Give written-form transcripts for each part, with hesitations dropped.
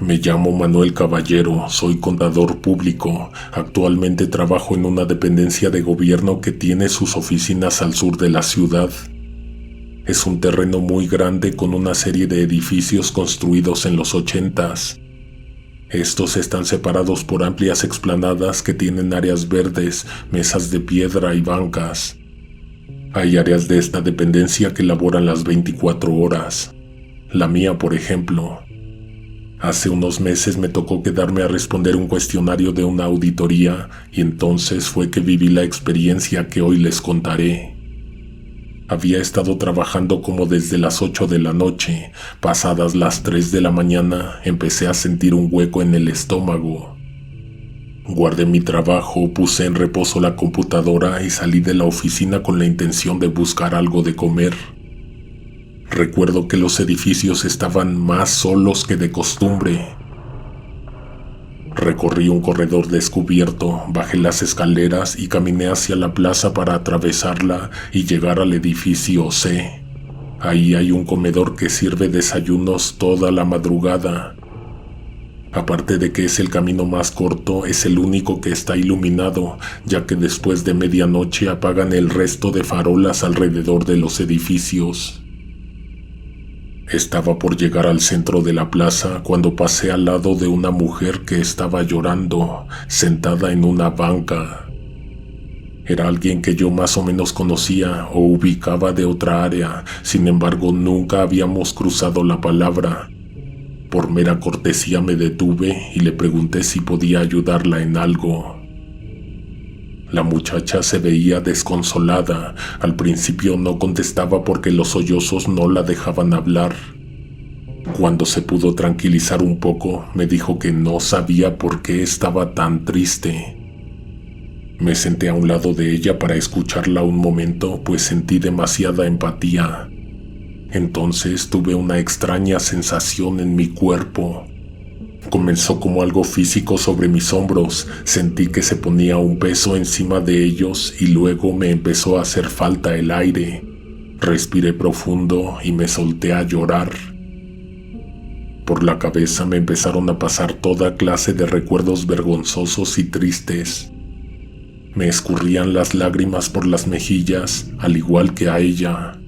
Me llamo Manuel Caballero, soy contador público. Actualmente trabajo en una dependencia de gobierno que tiene sus oficinas al sur de la ciudad. Es un terreno muy grande con una serie de edificios construidos en los 80s. Estos están separados por amplias explanadas que tienen áreas verdes, mesas de piedra y bancas. Hay áreas de esta dependencia que laboran las 24 horas. La mía, por ejemplo. Hace unos meses me tocó quedarme a responder un cuestionario de una auditoría y entonces fue que viví la experiencia que hoy les contaré. Había estado trabajando como desde las 8 de la noche. Pasadas las 3 de la mañana empecé a sentir un hueco en el estómago. Guardé mi trabajo, puse en reposo la computadora y salí de la oficina con la intención de buscar algo de comer. Recuerdo que los edificios estaban más solos que de costumbre. Recorrí un corredor descubierto, bajé las escaleras y caminé hacia la plaza para atravesarla y llegar al edificio C. Ahí hay un comedor que sirve desayunos toda la madrugada. Aparte de que es el camino más corto, es el único que está iluminado, ya que después de medianoche apagan el resto de farolas alrededor de los edificios. Estaba por llegar al centro de la plaza cuando pasé al lado de una mujer que estaba llorando, sentada en una banca. Era alguien que yo más o menos conocía o ubicaba de otra área, sin embargo nunca habíamos cruzado la palabra. Por mera cortesía me detuve y le pregunté si podía ayudarla en algo. La muchacha se veía desconsolada. Al principio no contestaba porque los sollozos no la dejaban hablar. Cuando se pudo tranquilizar un poco, me dijo que no sabía por qué estaba tan triste. Me senté a un lado de ella para escucharla un momento, pues sentí demasiada empatía. Entonces tuve una extraña sensación en mi cuerpo. Comenzó como algo físico sobre mis hombros, sentí que se ponía un peso encima de ellos y luego me empezó a hacer falta el aire. Respiré profundo y me solté a llorar. Por la cabeza me empezaron a pasar toda clase de recuerdos vergonzosos y tristes. Me escurrían las lágrimas por las mejillas, al igual que a ella.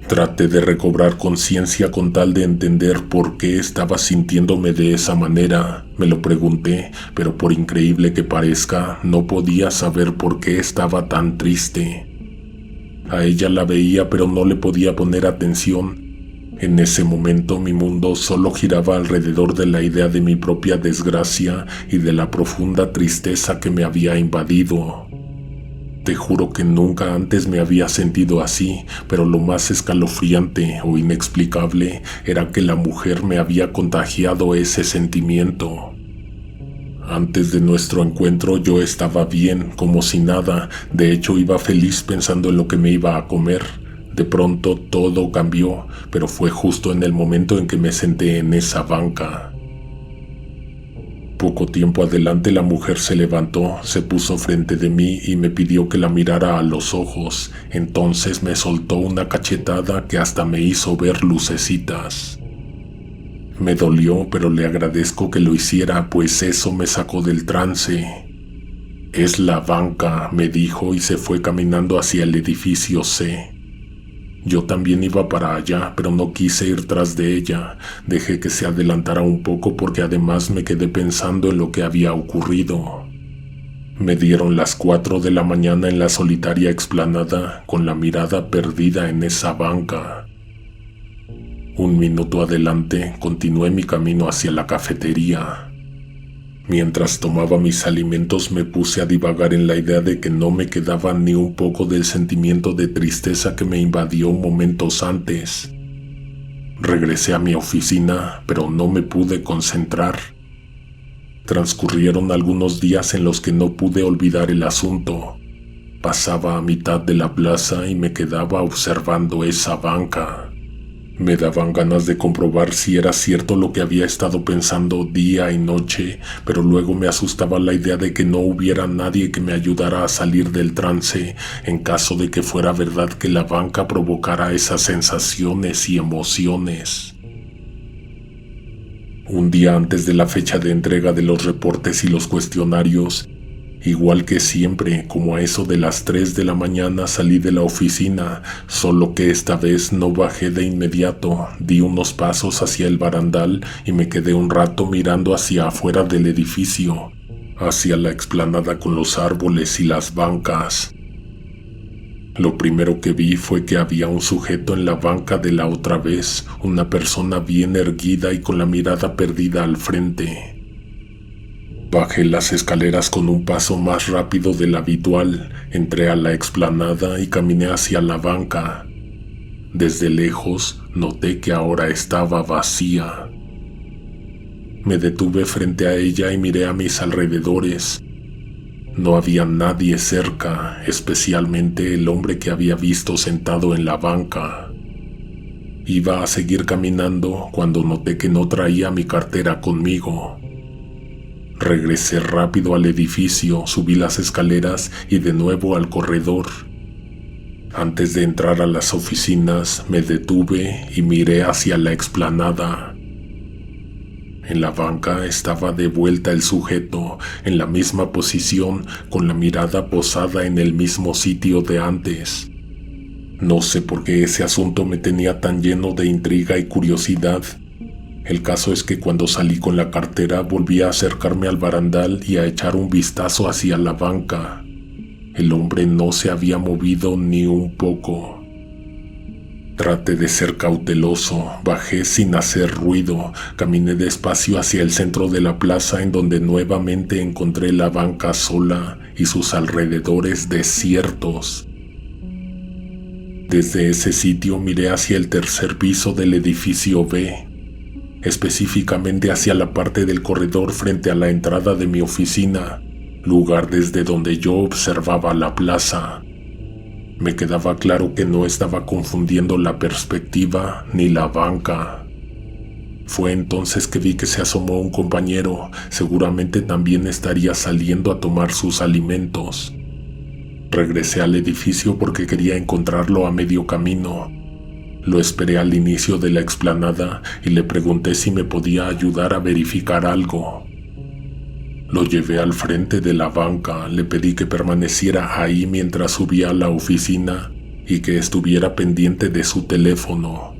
Traté de recobrar conciencia con tal de entender por qué estaba sintiéndome de esa manera. Me lo pregunté, pero por increíble que parezca, no podía saber por qué estaba tan triste. A ella la veía, pero no le podía poner atención. En ese momento mi mundo solo giraba alrededor de la idea de mi propia desgracia y de la profunda tristeza que me había invadido. Te juro que nunca antes me había sentido así, pero lo más escalofriante o inexplicable era que la mujer me había contagiado ese sentimiento. Antes de nuestro encuentro yo estaba bien, como si nada. De hecho iba feliz pensando en lo que me iba a comer. De pronto todo cambió, pero fue justo en el momento en que me senté en esa banca. Poco tiempo adelante la mujer se levantó, se puso frente de mí y me pidió que la mirara a los ojos. Entonces me soltó una cachetada que hasta me hizo ver lucecitas. Me dolió, pero le agradezco que lo hiciera, pues eso me sacó del trance. Es la banca, me dijo y se fue caminando hacia el edificio C. Yo también iba para allá, pero no quise ir tras de ella. Dejé que se adelantara un poco porque además me quedé pensando en lo que había ocurrido. Me dieron las 4 de la mañana en la solitaria explanada, con la mirada perdida en esa banca. Un minuto adelante, continué mi camino hacia la cafetería. Mientras tomaba mis alimentos me puse a divagar en la idea de que no me quedaba ni un poco del sentimiento de tristeza que me invadió momentos antes. Regresé a mi oficina, pero no me pude concentrar. Transcurrieron algunos días en los que no pude olvidar el asunto. Pasaba a mitad de la plaza y me quedaba observando esa banca. Me daban ganas de comprobar si era cierto lo que había estado pensando día y noche, pero luego me asustaba la idea de que no hubiera nadie que me ayudara a salir del trance en caso de que fuera verdad que la banca provocara esas sensaciones y emociones. Un día antes de la fecha de entrega de los reportes y los cuestionarios, igual que siempre, como a eso de las 3 de la mañana salí de la oficina, solo que esta vez no bajé de inmediato, di unos pasos hacia el barandal y me quedé un rato mirando hacia afuera del edificio, hacia la explanada con los árboles y las bancas. Lo primero que vi fue que había un sujeto en la banca de la otra vez, una persona bien erguida y con la mirada perdida al frente. Bajé las escaleras con un paso más rápido del habitual, entré a la explanada y caminé hacia la banca. Desde lejos noté que ahora estaba vacía. Me detuve frente a ella y miré a mis alrededores. No había nadie cerca, especialmente el hombre que había visto sentado en la banca. Iba a seguir caminando cuando noté que no traía mi cartera conmigo. Regresé rápido al edificio, subí las escaleras y de nuevo al corredor. Antes de entrar a las oficinas, me detuve y miré hacia la explanada. En la banca estaba de vuelta el sujeto, en la misma posición, con la mirada posada en el mismo sitio de antes. No sé por qué ese asunto me tenía tan lleno de intriga y curiosidad. El caso es que cuando salí con la cartera volví a acercarme al barandal y a echar un vistazo hacia la banca. El hombre no se había movido ni un poco. Traté de ser cauteloso, bajé sin hacer ruido, caminé despacio hacia el centro de la plaza en donde nuevamente encontré la banca sola y sus alrededores desiertos. Desde ese sitio miré hacia el tercer piso del edificio B, específicamente hacia la parte del corredor frente a la entrada de mi oficina, lugar desde donde yo observaba la plaza. Me quedaba claro que no estaba confundiendo la perspectiva ni la banca. Fue entonces que vi que se asomó un compañero, seguramente también estaría saliendo a tomar sus alimentos. Regresé al edificio porque quería encontrarlo a medio camino. Lo esperé al inicio de la explanada y le pregunté si me podía ayudar a verificar algo. Lo llevé al frente de la banca, le pedí que permaneciera ahí mientras subía a la oficina y que estuviera pendiente de su teléfono.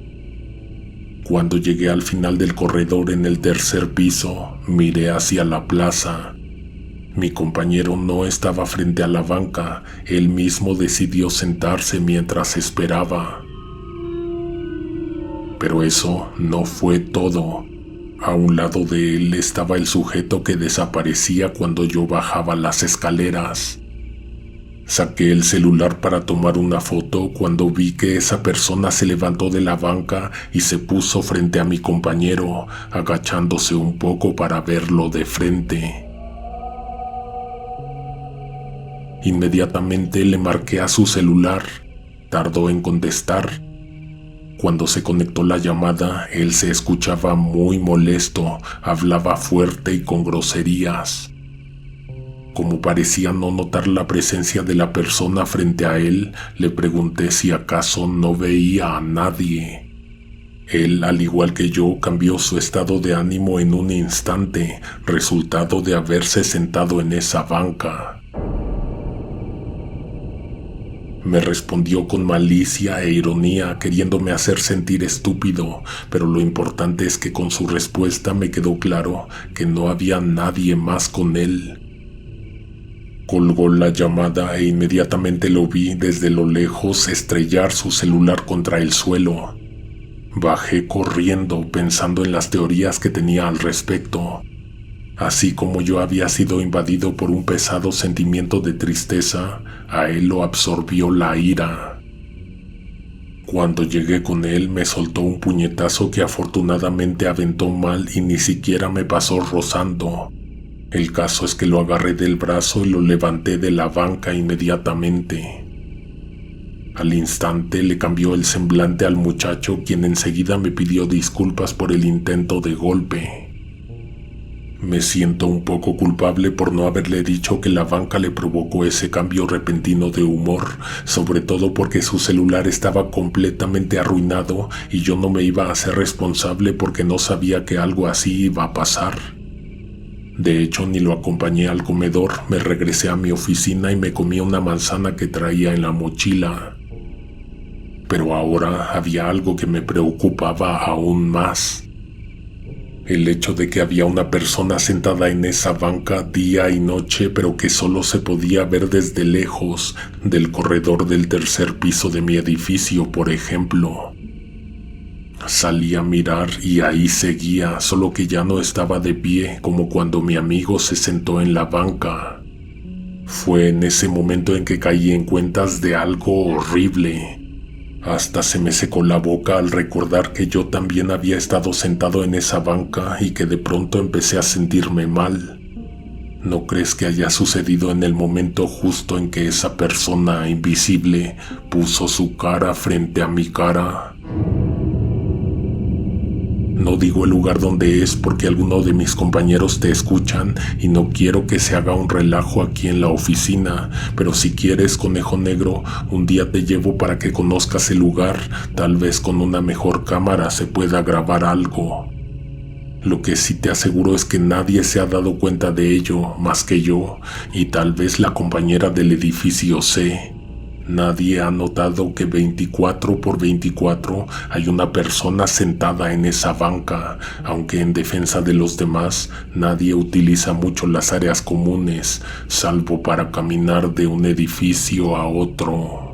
Cuando llegué al final del corredor en el tercer piso, miré hacia la plaza. Mi compañero no estaba frente a la banca, él mismo decidió sentarse mientras esperaba. Pero eso no fue todo. A un lado de él estaba el sujeto que desaparecía cuando yo bajaba las escaleras. Saqué el celular para tomar una foto cuando vi que esa persona se levantó de la banca y se puso frente a mi compañero, agachándose un poco para verlo de frente. Inmediatamente le marqué a su celular. Tardó en contestar. Cuando se conectó la llamada, él se escuchaba muy molesto, hablaba fuerte y con groserías. Como parecía no notar la presencia de la persona frente a él, le pregunté si acaso no veía a nadie. Él, al igual que yo, cambió su estado de ánimo en un instante, resultado de haberse sentado en esa banca. Me respondió con malicia e ironía, queriéndome hacer sentir estúpido, pero lo importante es que con su respuesta me quedó claro que no había nadie más con él. Colgó la llamada e inmediatamente lo vi desde lo lejos estrellar su celular contra el suelo. Bajé corriendo pensando en las teorías que tenía al respecto. Así como yo había sido invadido por un pesado sentimiento de tristeza, a él lo absorbió la ira. Cuando llegué con él me soltó un puñetazo que afortunadamente aventó mal y ni siquiera me pasó rozando. El caso es que lo agarré del brazo y lo levanté de la banca inmediatamente. Al instante le cambió el semblante al muchacho, quien enseguida me pidió disculpas por el intento de golpe. Me siento un poco culpable por no haberle dicho que la banca le provocó ese cambio repentino de humor, sobre todo porque su celular estaba completamente arruinado y yo no me iba a hacer responsable porque no sabía que algo así iba a pasar. De hecho, ni lo acompañé al comedor, me regresé a mi oficina y me comí una manzana que traía en la mochila. Pero ahora había algo que me preocupaba aún más. El hecho de que había una persona sentada en esa banca día y noche, pero que solo se podía ver desde lejos, del corredor del tercer piso de mi edificio, por ejemplo. Salí a mirar y ahí seguía, solo que ya no estaba de pie, como cuando mi amigo se sentó en la banca. Fue en ese momento en que caí en cuentas de algo horrible. Hasta se me secó la boca al recordar que yo también había estado sentado en esa banca y que de pronto empecé a sentirme mal. ¿No crees que haya sucedido en el momento justo en que esa persona invisible puso su cara frente a mi cara? No digo el lugar donde es porque algunos de mis compañeros te escuchan y no quiero que se haga un relajo aquí en la oficina, pero si quieres, conejo negro, un día te llevo para que conozcas el lugar, tal vez con una mejor cámara se pueda grabar algo. Lo que sí te aseguro es que nadie se ha dado cuenta de ello más que yo y tal vez la compañera del edificio C. Nadie ha notado que 24 por 24 hay una persona sentada en esa banca, aunque en defensa de los demás nadie utiliza mucho las áreas comunes, salvo para caminar de un edificio a otro.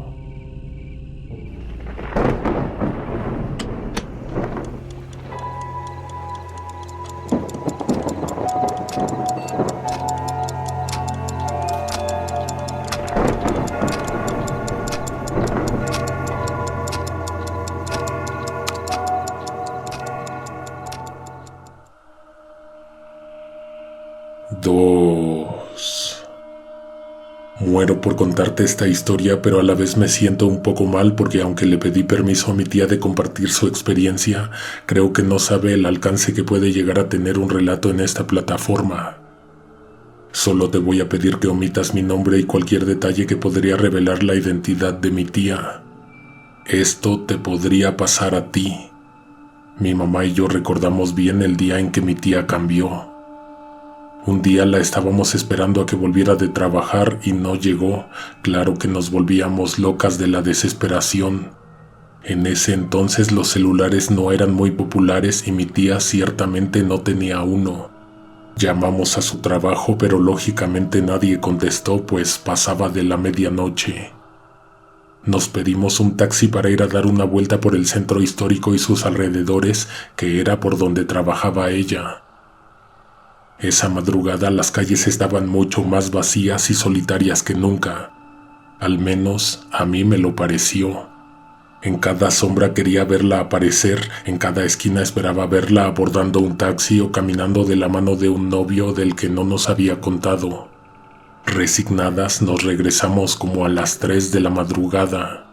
Muero por contarte esta historia, pero a la vez me siento un poco mal porque aunque le pedí permiso a mi tía de compartir su experiencia, creo que no sabe el alcance que puede llegar a tener un relato en esta plataforma. Solo te voy a pedir que omitas mi nombre y cualquier detalle que podría revelar la identidad de mi tía. Esto te podría pasar a ti. Mi mamá y yo recordamos bien el día en que mi tía cambió. Un día la estábamos esperando a que volviera de trabajar y no llegó. Claro que nos volvíamos locas de la desesperación. En ese entonces los celulares no eran muy populares y mi tía ciertamente no tenía uno. Llamamos a su trabajo, pero lógicamente nadie contestó, pues pasaba de la medianoche. Nos pedimos un taxi para ir a dar una vuelta por el centro histórico y sus alrededores, que era por donde trabajaba ella. Esa madrugada las calles estaban mucho más vacías y solitarias que nunca. Al menos a mí me lo pareció. En cada sombra quería verla aparecer, en cada esquina esperaba verla abordando un taxi o caminando de la mano de un novio del que no nos había contado. Resignadas nos regresamos como a las 3 de la madrugada.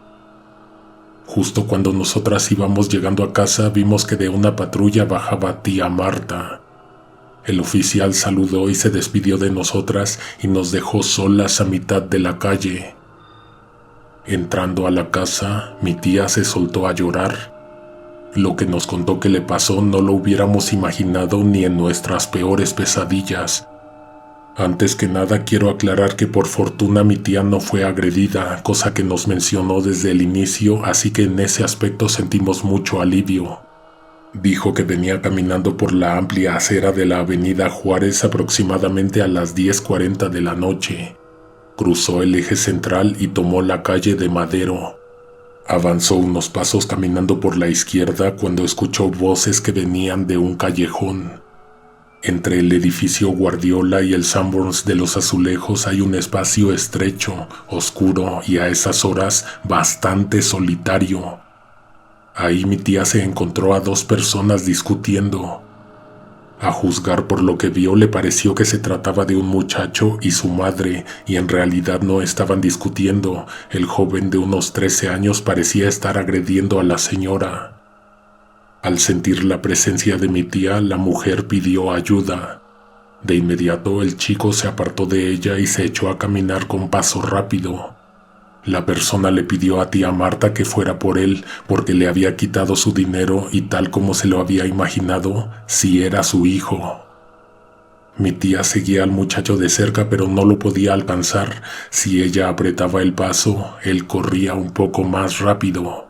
Justo cuando nosotras íbamos llegando a casa vimos que de una patrulla bajaba tía Marta. El oficial saludó y se despidió de nosotras y nos dejó solas a mitad de la calle. Entrando a la casa, mi tía se soltó a llorar. Lo que nos contó que le pasó no lo hubiéramos imaginado ni en nuestras peores pesadillas. Antes que nada quiero aclarar que por fortuna mi tía no fue agredida, cosa que nos mencionó desde el inicio, así que en ese aspecto sentimos mucho alivio. Dijo que venía caminando por la amplia acera de la avenida Juárez aproximadamente a las 10:40 de la noche. Cruzó el eje central y tomó la calle de Madero. Avanzó unos pasos caminando por la izquierda cuando escuchó voces que venían de un callejón. Entre el edificio Guardiola y el Sanborns de los Azulejos hay un espacio estrecho, oscuro y a esas horas bastante solitario. Ahí mi tía se encontró a dos personas discutiendo. A juzgar por lo que vio, le pareció que se trataba de un muchacho y su madre, y en realidad no estaban discutiendo. El joven de unos 13 años parecía estar agrediendo a la señora. Al sentir la presencia de mi tía, la mujer pidió ayuda. De inmediato el chico se apartó de ella y se echó a caminar con paso rápido. La persona le pidió a tía Marta que fuera por él porque le había quitado su dinero y tal como se lo había imaginado, sí era su hijo. Mi tía seguía al muchacho de cerca pero no lo podía alcanzar. Si ella apretaba el paso, él corría un poco más rápido.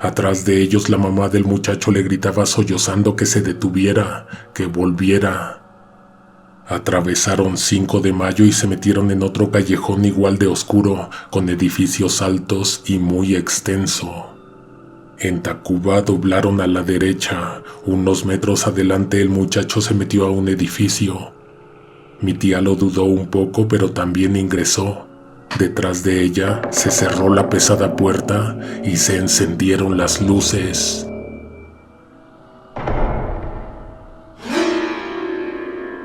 Atrás de ellos la mamá del muchacho le gritaba sollozando que se detuviera, que volviera. Atravesaron 5 de Mayo y se metieron en otro callejón igual de oscuro, con edificios altos y muy extenso. En Tacuba doblaron a la derecha. Unos metros adelante el muchacho se metió a un edificio. Mi tía lo dudó un poco, pero también ingresó. Detrás de ella se cerró la pesada puerta y se encendieron las luces.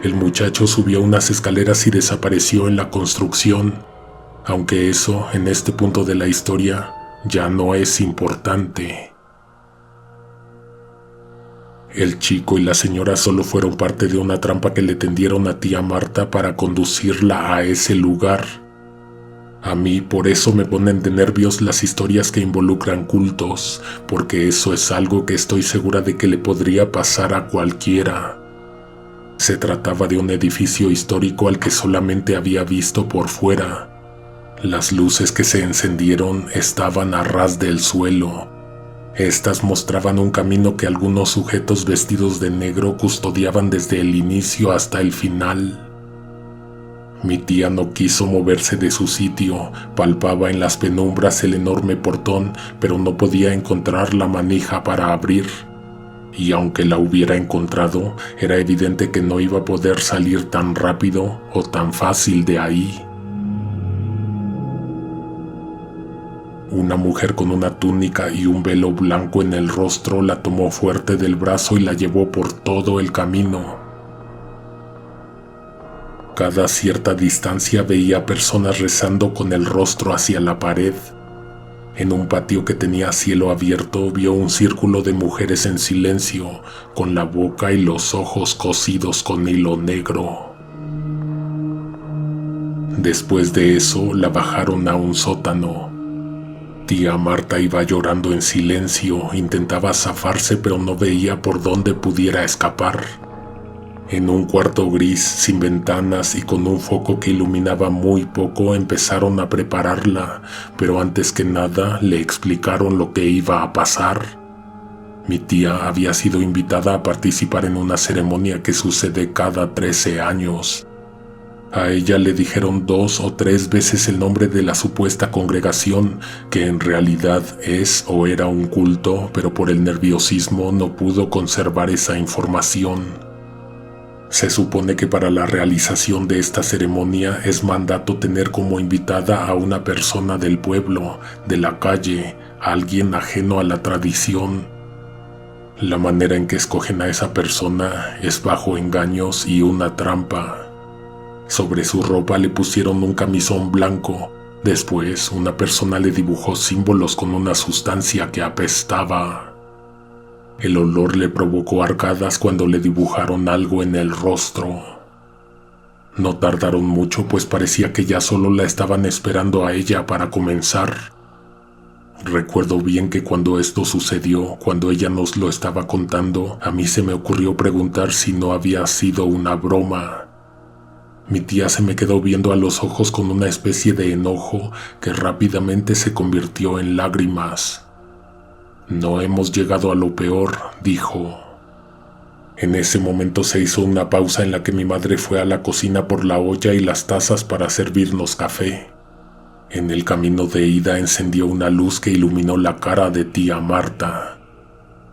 El muchacho subió unas escaleras y desapareció en la construcción, aunque eso, en este punto de la historia, ya no es importante. El chico y la señora solo fueron parte de una trampa que le tendieron a tía Marta para conducirla a ese lugar. A mí por eso me ponen de nervios las historias que involucran cultos, porque eso es algo que estoy segura de que le podría pasar a cualquiera. Se trataba de un edificio histórico al que solamente había visto por fuera. Las luces que se encendieron estaban a ras del suelo. Estas mostraban un camino que algunos sujetos vestidos de negro custodiaban desde el inicio hasta el final. Mi tía no quiso moverse de su sitio, palpaba en las penumbras el enorme portón, pero no podía encontrar la manija para abrir. Y aunque la hubiera encontrado, era evidente que no iba a poder salir tan rápido o tan fácil de ahí. Una mujer con una túnica y un velo blanco en el rostro la tomó fuerte del brazo y la llevó por todo el camino. Cada cierta distancia veía personas rezando con el rostro hacia la pared. En un patio que tenía cielo abierto vio un círculo de mujeres en silencio, con la boca y los ojos cosidos con hilo negro. Después de eso la bajaron a un sótano. Tía Marta iba llorando en silencio, intentaba zafarse pero no veía por dónde pudiera escapar. En un cuarto gris, sin ventanas y con un foco que iluminaba muy poco, empezaron a prepararla, pero antes que nada le explicaron lo que iba a pasar. Mi tía había sido invitada a participar en una ceremonia que sucede cada 13 años. A ella le dijeron 2 o 3 veces el nombre de la supuesta congregación, que en realidad es o era un culto, pero por el nerviosismo no pudo conservar esa información. Se supone que para la realización de esta ceremonia es mandato tener como invitada a una persona del pueblo, de la calle, alguien ajeno a la tradición. La manera en que escogen a esa persona es bajo engaños y una trampa. Sobre su ropa le pusieron un camisón blanco. Después, una persona le dibujó símbolos con una sustancia que apestaba. El olor le provocó arcadas cuando le dibujaron algo en el rostro. No tardaron mucho, pues parecía que ya solo la estaban esperando a ella para comenzar. Recuerdo bien que cuando esto sucedió, cuando ella nos lo estaba contando, a mí se me ocurrió preguntar si no había sido una broma. Mi tía se me quedó viendo a los ojos con una especie de enojo que rápidamente se convirtió en lágrimas. «No hemos llegado a lo peor», dijo. En ese momento se hizo una pausa en la que mi madre fue a la cocina por la olla y las tazas para servirnos café. En el camino de ida encendió una luz que iluminó la cara de tía Marta.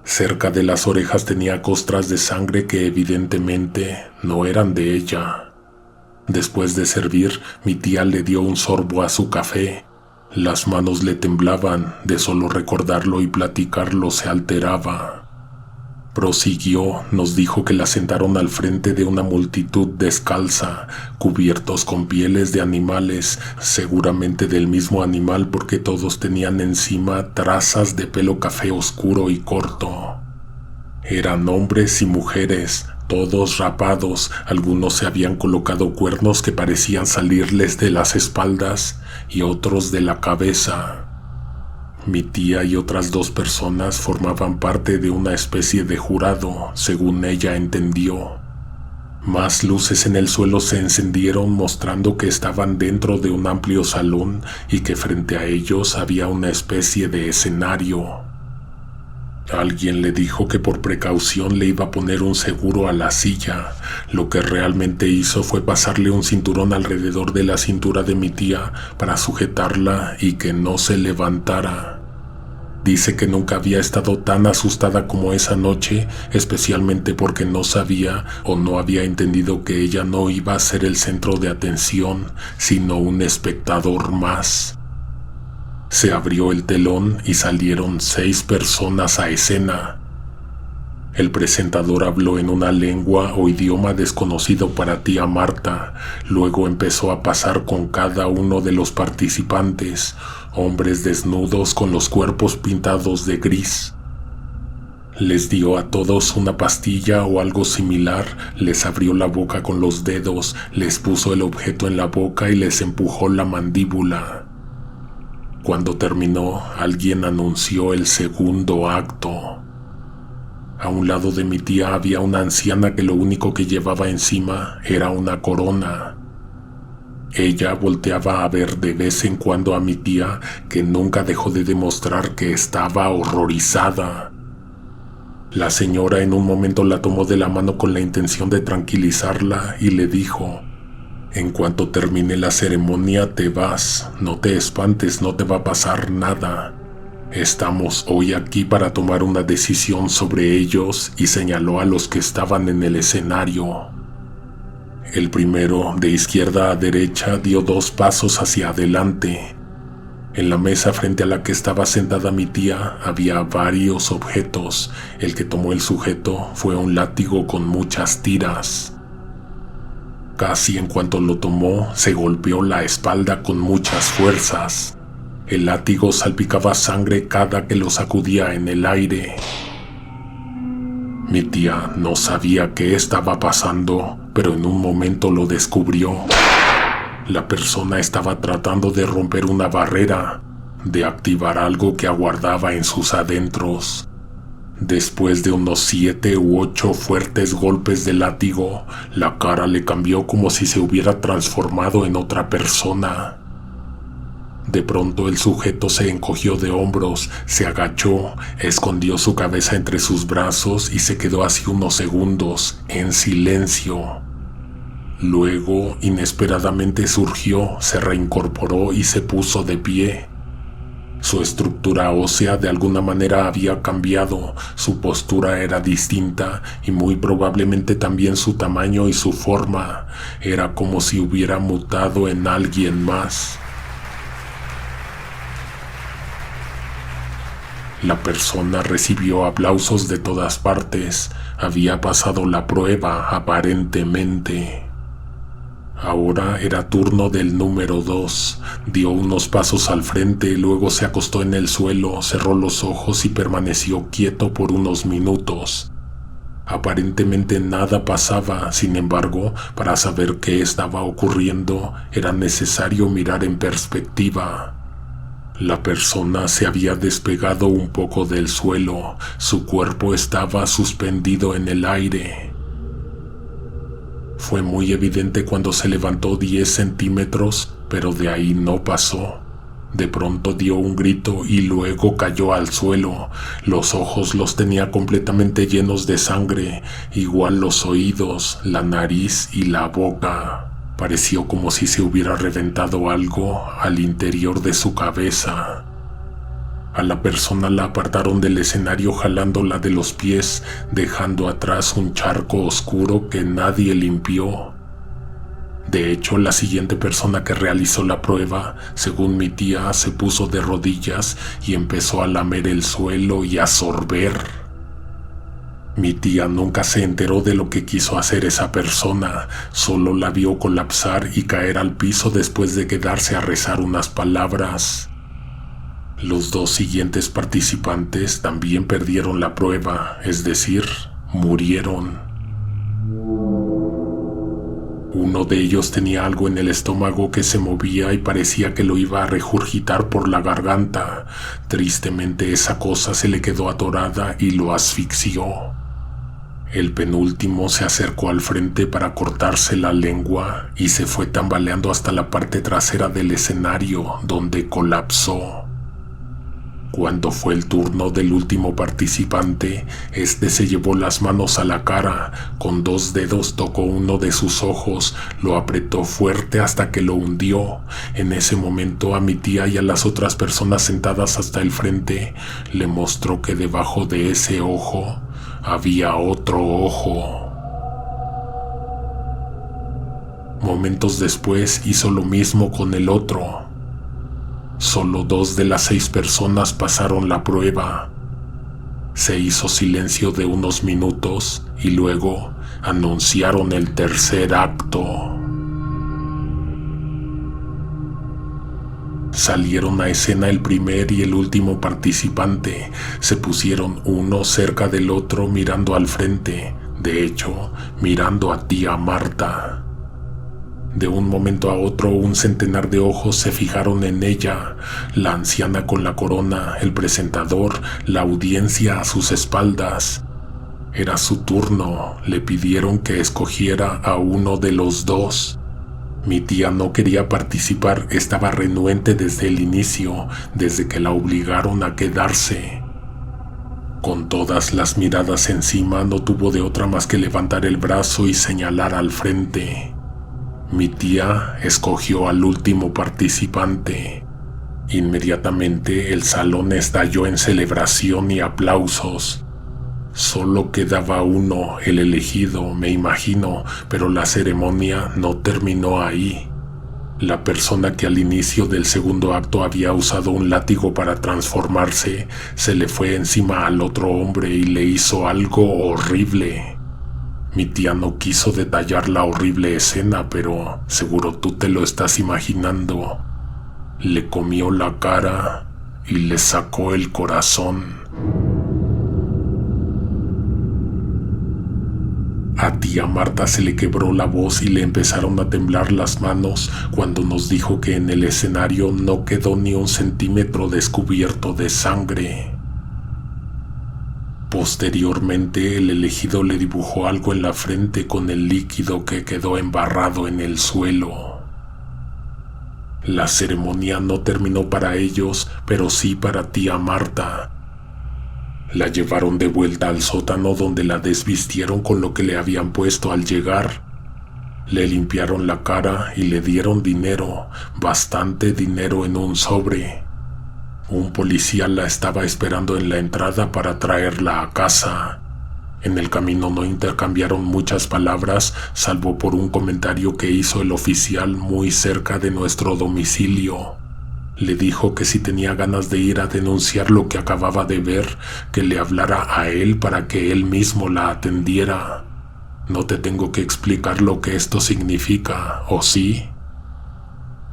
Cerca de las orejas tenía costras de sangre que evidentemente no eran de ella. Después de servir, mi tía le dio un sorbo a su café. Las manos le temblaban, de solo recordarlo y platicarlo se alteraba. Prosiguió, nos dijo que la sentaron al frente de una multitud descalza, cubiertos con pieles de animales, seguramente del mismo animal porque todos tenían encima trazas de pelo café oscuro y corto. Eran hombres y mujeres, todos rapados. Algunos se habían colocado cuernos que parecían salirles de las espaldas y otros de la cabeza. Mi tía y otras 2 personas formaban parte de una especie de jurado, según ella entendió. Más luces en el suelo se encendieron mostrando que estaban dentro de un amplio salón y que frente a ellos había una especie de escenario. Alguien le dijo que por precaución le iba a poner un seguro a la silla. Lo que realmente hizo fue pasarle un cinturón alrededor de la cintura de mi tía para sujetarla y que no se levantara. Dice que nunca había estado tan asustada como esa noche, especialmente porque no sabía o no había entendido que ella no iba a ser el centro de atención, sino un espectador más. Se abrió el telón y salieron 6 personas a escena. El presentador habló en una lengua o idioma desconocido para tía Marta. Luego empezó a pasar con cada uno de los participantes, hombres desnudos con los cuerpos pintados de gris. Les dio a todos una pastilla o algo similar, les abrió la boca con los dedos, les puso el objeto en la boca y les empujó la mandíbula. Cuando terminó, alguien anunció el segundo acto. A un lado de mi tía había una anciana que lo único que llevaba encima era una corona. Ella volteaba a ver de vez en cuando a mi tía, que nunca dejó de demostrar que estaba horrorizada. La señora en un momento la tomó de la mano con la intención de tranquilizarla y le dijo: «En cuanto termine la ceremonia te vas, no te espantes, no te va a pasar nada. Estamos hoy aquí para tomar una decisión sobre ellos», y señaló a los que estaban en el escenario. El primero, de izquierda a derecha, dio 2 pasos hacia adelante. En la mesa frente a la que estaba sentada mi tía había varios objetos. El que tomó el sujeto fue un látigo con muchas tiras. Casi en cuanto lo tomó, se golpeó la espalda con muchas fuerzas. El látigo salpicaba sangre cada que lo sacudía en el aire. Mi tía no sabía qué estaba pasando, pero en un momento lo descubrió. La persona estaba tratando de romper una barrera, de activar algo que aguardaba en sus adentros. Después de unos 7 u 8 fuertes golpes de látigo, la cara le cambió como si se hubiera transformado en otra persona. De pronto el sujeto se encogió de hombros, se agachó, escondió su cabeza entre sus brazos y se quedó así unos segundos, en silencio. Luego, inesperadamente surgió, se reincorporó y se puso de pie. Su estructura ósea de alguna manera había cambiado, su postura era distinta y muy probablemente también su tamaño y su forma. Era como si hubiera mutado en alguien más. La persona recibió aplausos de todas partes. Había pasado la prueba, aparentemente. Ahora era turno del número 2. Dio unos pasos al frente, luego se acostó en el suelo, cerró los ojos y permaneció quieto por unos minutos. Aparentemente nada pasaba, sin embargo, para saber qué estaba ocurriendo, era necesario mirar en perspectiva. La persona se había despegado un poco del suelo, su cuerpo estaba suspendido en el aire. Fue muy evidente cuando se levantó 10 centímetros, pero de ahí no pasó. De pronto dio un grito y luego cayó al suelo. Los ojos los tenía completamente llenos de sangre, igual los oídos, la nariz y la boca. Pareció como si se hubiera reventado algo al interior de su cabeza. A la persona la apartaron del escenario jalándola de los pies, dejando atrás un charco oscuro que nadie limpió. De hecho, la siguiente persona que realizó la prueba, según mi tía, se puso de rodillas y empezó a lamer el suelo y a sorber. Mi tía nunca se enteró de lo que quiso hacer esa persona, solo la vio colapsar y caer al piso después de quedarse a rezar unas palabras. Los 2 siguientes participantes también perdieron la prueba, es decir, murieron. Uno de ellos tenía algo en el estómago que se movía y parecía que lo iba a regurgitar por la garganta. Tristemente esa cosa se le quedó atorada y lo asfixió. El penúltimo se acercó al frente para cortarse la lengua y se fue tambaleando hasta la parte trasera del escenario, donde colapsó. Cuando fue el turno del último participante, este se llevó las manos a la cara, con 2 dedos tocó uno de sus ojos, lo apretó fuerte hasta que lo hundió. En ese momento a mi tía y a las otras personas sentadas hasta el frente, le mostró que debajo de ese ojo había otro ojo. Momentos después hizo lo mismo con el otro. Solo 2 de las 6 personas pasaron la prueba. Se hizo silencio de unos minutos y luego anunciaron el tercer acto. Salieron a escena el primer y el último participante. Se pusieron uno cerca del otro mirando al frente, de hecho, mirando a tía Marta. De un momento a otro, un centenar de ojos se fijaron en ella, la anciana con la corona, el presentador, la audiencia a sus espaldas. Era su turno, le pidieron que escogiera a uno de los 2. Mi tía no quería participar, estaba renuente desde el inicio, desde que la obligaron a quedarse. Con todas las miradas encima, no tuvo de otra más que levantar el brazo y señalar al frente. Mi tía escogió al último participante. Inmediatamente el salón estalló en celebración y aplausos. Solo quedaba uno, el elegido, me imagino, pero la ceremonia no terminó ahí. La persona que al inicio del segundo acto había usado un látigo para transformarse, se le fue encima al otro hombre y le hizo algo horrible. Mi tía no quiso detallar la horrible escena, pero seguro tú te lo estás imaginando. Le comió la cara y le sacó el corazón. A tía Marta se le quebró la voz y le empezaron a temblar las manos cuando nos dijo que en el escenario no quedó ni 1 centímetro descubierto de sangre. Posteriormente, el elegido le dibujó algo en la frente con el líquido que quedó embarrado en el suelo. La ceremonia no terminó para ellos, pero sí para tía Marta. La llevaron de vuelta al sótano donde la desvistieron con lo que le habían puesto al llegar. Le limpiaron la cara y le dieron dinero, bastante dinero en un sobre. Un policía la estaba esperando en la entrada para traerla a casa. En el camino no intercambiaron muchas palabras, salvo por un comentario que hizo el oficial muy cerca de nuestro domicilio. Le dijo que si tenía ganas de ir a denunciar lo que acababa de ver, que le hablara a él para que él mismo la atendiera. No te tengo que explicar lo que esto significa, ¿o sí?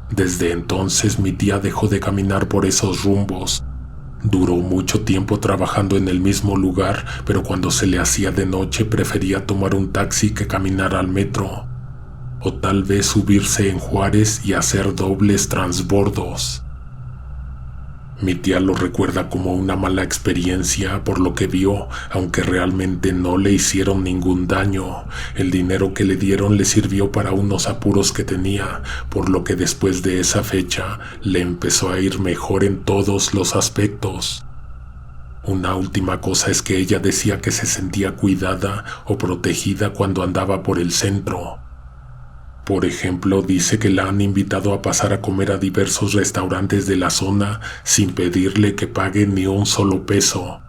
Desde entonces mi tía dejó de caminar por esos rumbos. Duró mucho tiempo trabajando en el mismo lugar, pero cuando se le hacía de noche prefería tomar un taxi que caminar al metro, o tal vez subirse en Juárez y hacer dobles transbordos. Mi tía lo recuerda como una mala experiencia por lo que vio, aunque realmente no le hicieron ningún daño. El dinero que le dieron le sirvió para unos apuros que tenía, por lo que después de esa fecha le empezó a ir mejor en todos los aspectos. Una última cosa es que ella decía que se sentía cuidada o protegida cuando andaba por el centro. Por ejemplo, dice que la han invitado a pasar a comer a diversos restaurantes de la zona sin pedirle que pague ni un solo peso.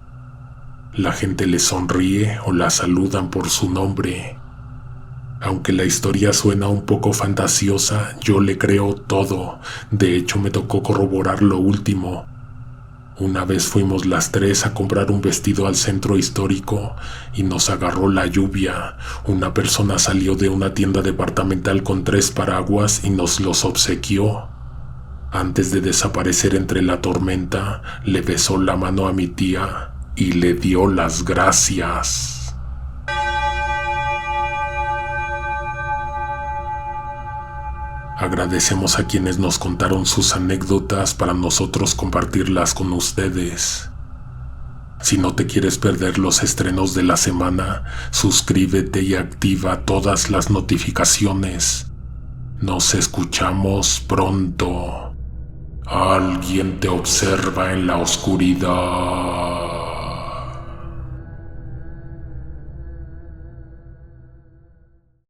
La gente le sonríe o la saludan por su nombre. Aunque la historia suena un poco fantasiosa, yo le creo todo. De hecho, me tocó corroborar lo último. Una vez fuimos las 3 a comprar un vestido al centro histórico y nos agarró la lluvia. Una persona salió de una tienda departamental con 3 paraguas y nos los obsequió. Antes de desaparecer entre la tormenta, le besó la mano a mi tía y le dio las gracias. Agradecemos a quienes nos contaron sus anécdotas para nosotros compartirlas con ustedes. Si no te quieres perder los estrenos de la semana, suscríbete y activa todas las notificaciones. Nos escuchamos pronto. Alguien te observa en la oscuridad.